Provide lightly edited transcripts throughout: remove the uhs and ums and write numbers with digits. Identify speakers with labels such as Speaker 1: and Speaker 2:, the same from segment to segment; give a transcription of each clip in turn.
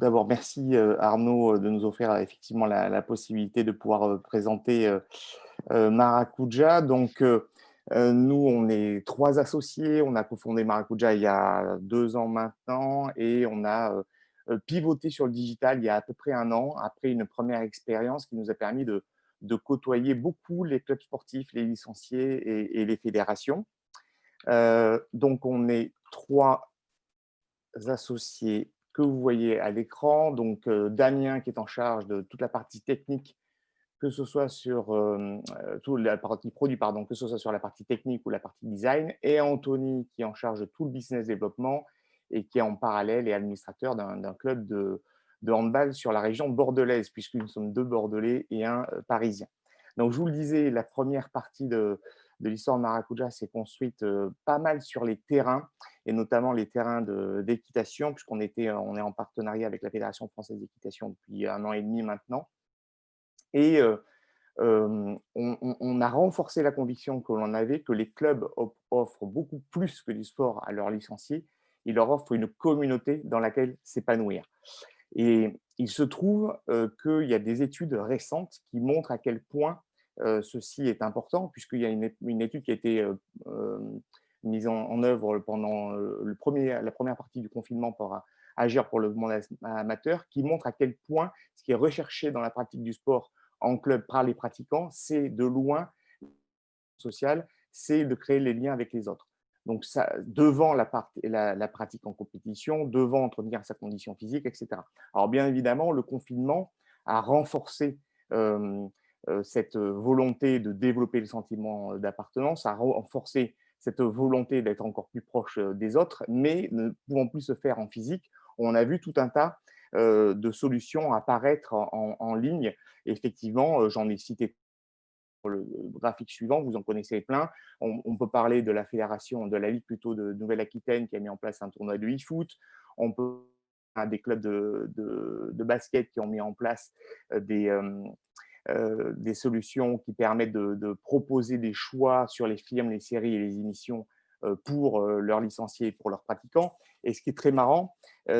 Speaker 1: d'abord, merci Arnaud de nous offrir effectivement la possibilité de pouvoir présenter Maracuja. Donc, nous, on est 3 associés. On a cofondé Maracuja il y a 2 ans maintenant et on a pivoté sur le digital il y a à peu près 1 an, après une première expérience qui nous a permis de côtoyer beaucoup les clubs sportifs, les licenciés et les fédérations. Donc, on est 3 associés que vous voyez à l'écran. Donc, Damien qui est en charge de toute la partie technique, que ce soit sur toute la partie produit, pardon, que ce soit sur la partie technique ou la partie design, et Anthony qui est en charge de tout le business développement et qui est en parallèle et administrateur d'un club de handball sur la région bordelaise, puisque nous sommes 2 Bordelais et un Parisien. Donc, je vous le disais, la première partie de l'histoire de Maracuja s'est construite pas mal sur les terrains, et notamment les terrains d'équitation, puisqu'on est en partenariat avec la Fédération française d'équitation depuis 1 an et demi maintenant. Et on a renforcé la conviction que l'on avait que les clubs offrent beaucoup plus que du sport à leurs licenciés. Ils leur offrent une communauté dans laquelle s'épanouir. Et il se trouve qu'il y a des études récentes qui montrent à quel point ceci est important, puisqu'il y a une étude qui a été mise en œuvre pendant la première partie du confinement pour agir pour le monde amateur, qui montre à quel point ce qui est recherché dans la pratique du sport en club par les pratiquants, c'est de loin social, c'est de créer les liens avec les autres. Donc, ça, devant la pratique en compétition, devant entretenir sa condition physique, etc. Alors, bien évidemment, le confinement a renforcé cette volonté de développer le sentiment d'appartenance, a renforcé cette volonté d'être encore plus proche des autres, mais ne pouvant plus se faire en physique, on a vu tout un tas de solutions apparaître en ligne. Effectivement, j'en ai cité le graphique suivant, vous en connaissez plein. On peut parler de la fédération, de la Ligue plutôt de Nouvelle-Aquitaine qui a mis en place un tournoi de e-foot. On peut des clubs de basket qui ont mis en place des solutions qui permettent de proposer des choix sur les films, les séries et les émissions pour leurs licenciés et pour leurs pratiquants. Et ce qui est très marrant,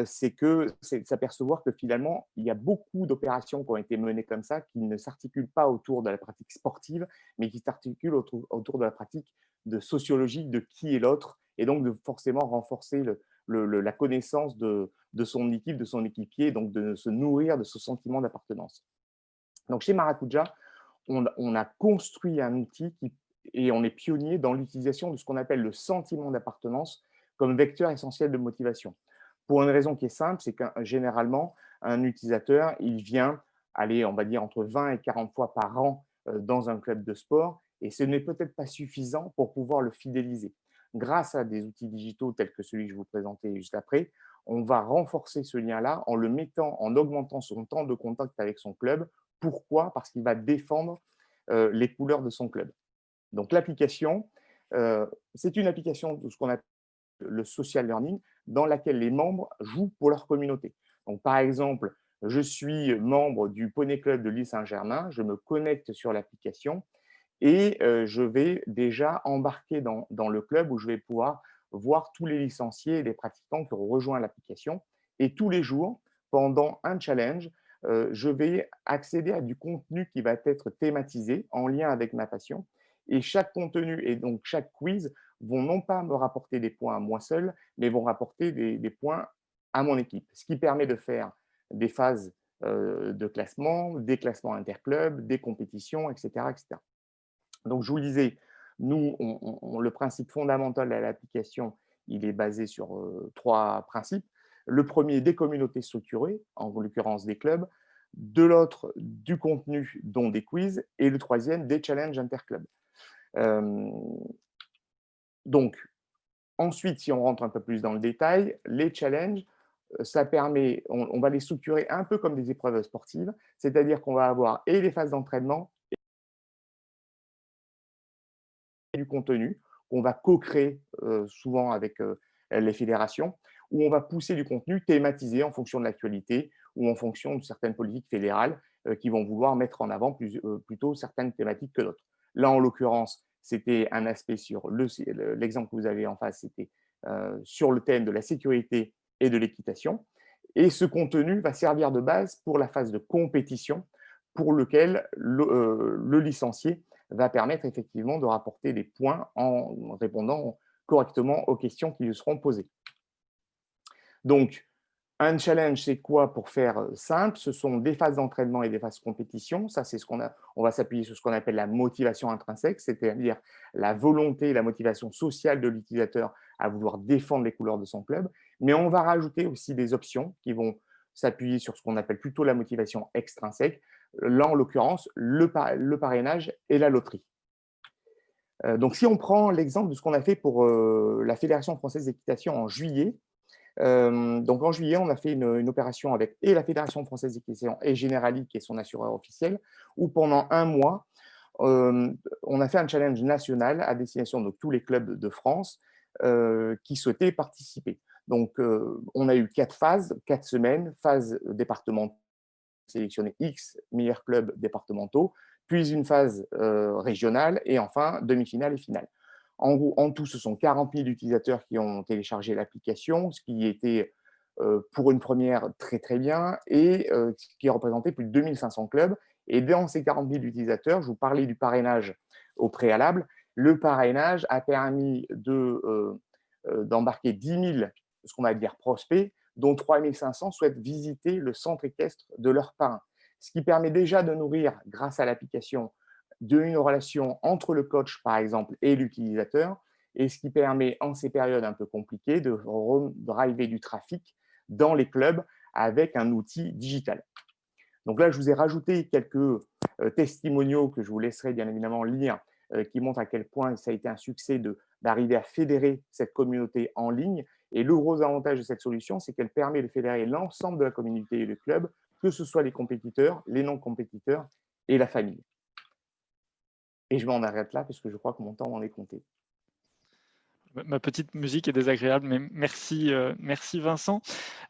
Speaker 1: c'est de s'apercevoir que finalement, il y a beaucoup d'opérations qui ont été menées comme ça, qui ne s'articulent pas autour de la pratique sportive, mais qui s'articulent autour de la pratique de sociologie de qui est l'autre, et donc de forcément renforcer la connaissance de son équipe, de son équipier, donc de se nourrir de ce sentiment d'appartenance. Donc, chez Maracuja, on a construit un outil et on est pionnier dans l'utilisation de ce qu'on appelle le sentiment d'appartenance comme vecteur essentiel de motivation. Pour une raison qui est simple, c'est que généralement, un utilisateur, il vient aller, on va dire, entre 20 et 40 fois par an dans un club de sport, et ce n'est peut-être pas suffisant pour pouvoir le fidéliser. Grâce à des outils digitaux tels que celui que je vous présentais juste après, on va renforcer ce lien-là en augmentant son temps de contact avec son club. Pourquoi? Parce qu'il va défendre les couleurs de son club. Donc l'application, c'est une application de ce qu'on appelle le social learning, dans laquelle les membres jouent pour leur communauté. Donc, par exemple, je suis membre du Poney Club de l'île Saint-Germain, je me connecte sur l'application et je vais déjà embarquer dans le club où je vais pouvoir voir tous les licenciés et les pratiquants qui ont rejoint l'application. Et tous les jours, pendant un challenge, je vais accéder à du contenu qui va être thématisé en lien avec ma passion. Et chaque contenu et donc chaque quiz vont non pas me rapporter des points à moi seul, mais vont rapporter des points à mon équipe. Ce qui permet de faire des phases de classement, des classements interclubs, des compétitions, etc., etc. Donc, je vous le disais, nous, le principe fondamental de l'application, il est basé sur 3 principes. Le premier, des communautés structurées, en l'occurrence des clubs. De l'autre, du contenu, dont des quiz. Et le troisième, des challenges interclubs. Euh, donc, ensuite, si on rentre un peu plus dans le détail, les challenges, ça permet, on va les structurer un peu comme des épreuves sportives, c'est-à-dire qu'on va avoir et les phases d'entraînement du contenu qu'on va co-créer souvent avec les fédérations, où on va pousser du contenu thématisé en fonction de l'actualité ou en fonction de certaines politiques fédérales qui vont vouloir mettre en avant plutôt certaines thématiques que d'autres. Là, en l'occurrence, c'était un aspect sur l'exemple que vous avez en face, c'était sur le thème de la sécurité et de l'équitation. Et ce contenu va servir de base pour la phase de compétition, pour lequel le licencié va permettre effectivement de rapporter des points en répondant correctement aux questions qui lui seront posées. Donc, un challenge, c'est quoi pour faire simple? Ce sont des phases d'entraînement et des phases compétition. Ça, c'est ce qu'on a. On va s'appuyer sur ce qu'on appelle la motivation intrinsèque, c'est-à-dire la volonté, la motivation sociale de l'utilisateur à vouloir défendre les couleurs de son club. Mais on va rajouter aussi des options qui vont s'appuyer sur ce qu'on appelle plutôt la motivation extrinsèque. Là, en l'occurrence, le parrainage et la loterie. Donc, si on prend l'exemple de ce qu'on a fait pour la Fédération française d'équitation en juillet, donc en juillet, on a fait une opération avec et la Fédération française d'équitation et Generali, qui est son assureur officiel, où pendant un mois, on a fait un challenge national à destination de tous les clubs de France qui souhaitaient participer. Donc, on a eu 4 phases, 4 semaines, phase départementale, sélectionner X meilleurs clubs départementaux, puis une phase régionale et enfin demi-finale et finale. En gros, en tout, ce sont 40 000 utilisateurs qui ont téléchargé l'application, ce qui était pour une première très très bien et qui représentait plus de 2500 clubs. Et dans ces 40 000 utilisateurs, je vous parlais du parrainage au préalable. Le parrainage a permis d'embarquer 10 000, ce qu'on va dire prospects, dont 3 500 souhaitent visiter le centre équestre de leur parrain. Ce qui permet déjà de nourrir, grâce à l'application, d'une relation entre le coach, par exemple, et l'utilisateur, et ce qui permet, en ces périodes un peu compliquées, de driver du trafic dans les clubs avec un outil digital. Donc là, je vous ai rajouté quelques testimoniaux que je vous laisserai bien évidemment lire, qui montrent à quel point ça a été un succès d'arriver à fédérer cette communauté en ligne. Et le gros avantage de cette solution, c'est qu'elle permet de fédérer l'ensemble de la communauté et le club, que ce soit les compétiteurs, les non-compétiteurs et la famille. Et je m'en arrête là parce que je crois que mon temps en est compté.
Speaker 2: Ma petite musique est désagréable, mais merci, merci Vincent.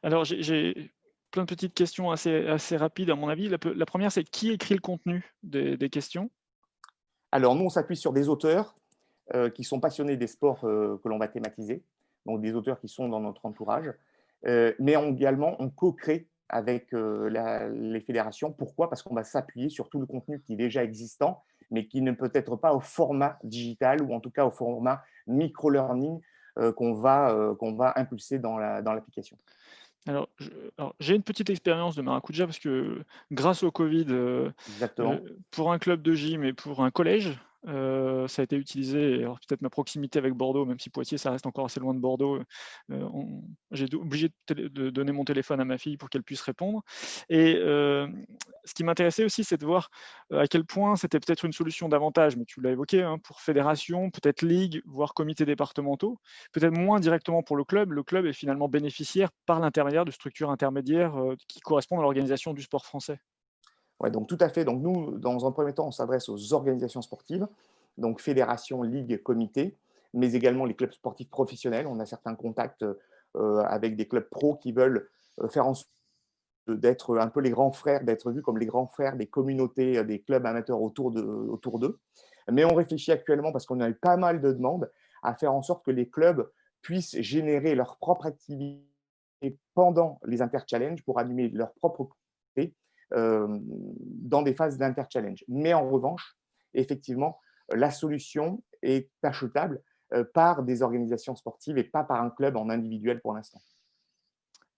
Speaker 2: Alors, j'ai plein de petites questions assez rapides à mon avis. La première, c'est qui écrit le contenu des questions?
Speaker 1: Alors, nous, on s'appuie sur des auteurs qui sont passionnés des sports que l'on va thématiser, donc des auteurs qui sont dans notre entourage, mais également, on co-crée avec les fédérations. Pourquoi? Parce qu'on va s'appuyer sur tout le contenu qui est déjà existant, mais qui ne peut être pas au format digital ou en tout cas au format micro-learning qu'on va impulser dans l'application.
Speaker 2: Alors, j'ai une petite expérience de maracuja parce que grâce au Covid,
Speaker 1: Exactement.
Speaker 2: pour un club de gym et pour un collège, ça a été utilisé. Alors peut-être ma proximité avec Bordeaux, même si Poitiers, ça reste encore assez loin de Bordeaux, j'ai été obligé de donner mon téléphone à ma fille pour qu'elle puisse répondre. Et ce qui m'intéressait aussi, c'est de voir à quel point c'était peut-être une solution d'avantage, mais tu l'as évoqué, hein, pour fédération, peut-être ligue, voire comités départementaux, peut-être moins directement pour le club. Le club est finalement bénéficiaire par l'intermédiaire de structures intermédiaires qui correspondent à l'organisation du sport français.
Speaker 1: Ouais, donc tout à fait. Donc nous, dans un premier temps, on s'adresse aux organisations sportives, donc fédérations, ligues, comités, mais également les clubs sportifs professionnels. On a certains contacts avec des clubs pros qui veulent faire en sorte d'être un peu les grands frères, d'être vus comme les grands frères des communautés, des clubs amateurs autour d'eux. Mais on réfléchit actuellement, parce qu'on a eu pas mal de demandes, à faire en sorte que les clubs puissent générer leur propre activité pendant les interchallenges pour animer leur propre communauté dans des phases d'interchallenge. Mais en revanche, effectivement, la solution est achetable par des organisations sportives et pas par un club en individuel pour l'instant.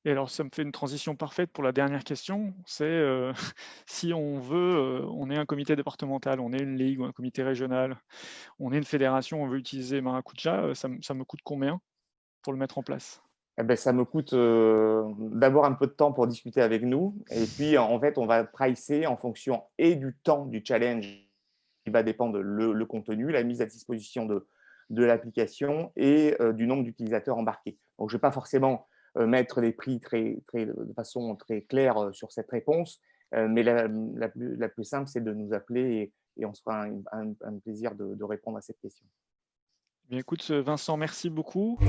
Speaker 2: Et alors, ça me fait une transition parfaite pour la dernière question. C'est si on veut, on est un comité départemental, on est une ligue ou un comité régional, on est une fédération, on veut utiliser Maracuja, ça me coûte combien pour le mettre en place?
Speaker 1: Eh ben, ça me coûte d'abord un peu de temps pour discuter avec nous. Et puis, en fait, on va pricer en fonction et du temps du challenge qui va dépendre le contenu, la mise à disposition de l'application et du nombre d'utilisateurs embarqués. Donc, je ne vais pas forcément mettre des prix de façon très claire sur cette réponse, mais la plus simple, c'est de nous appeler et on se fera un plaisir de répondre à cette question.
Speaker 2: Bien écoute, Vincent, merci beaucoup.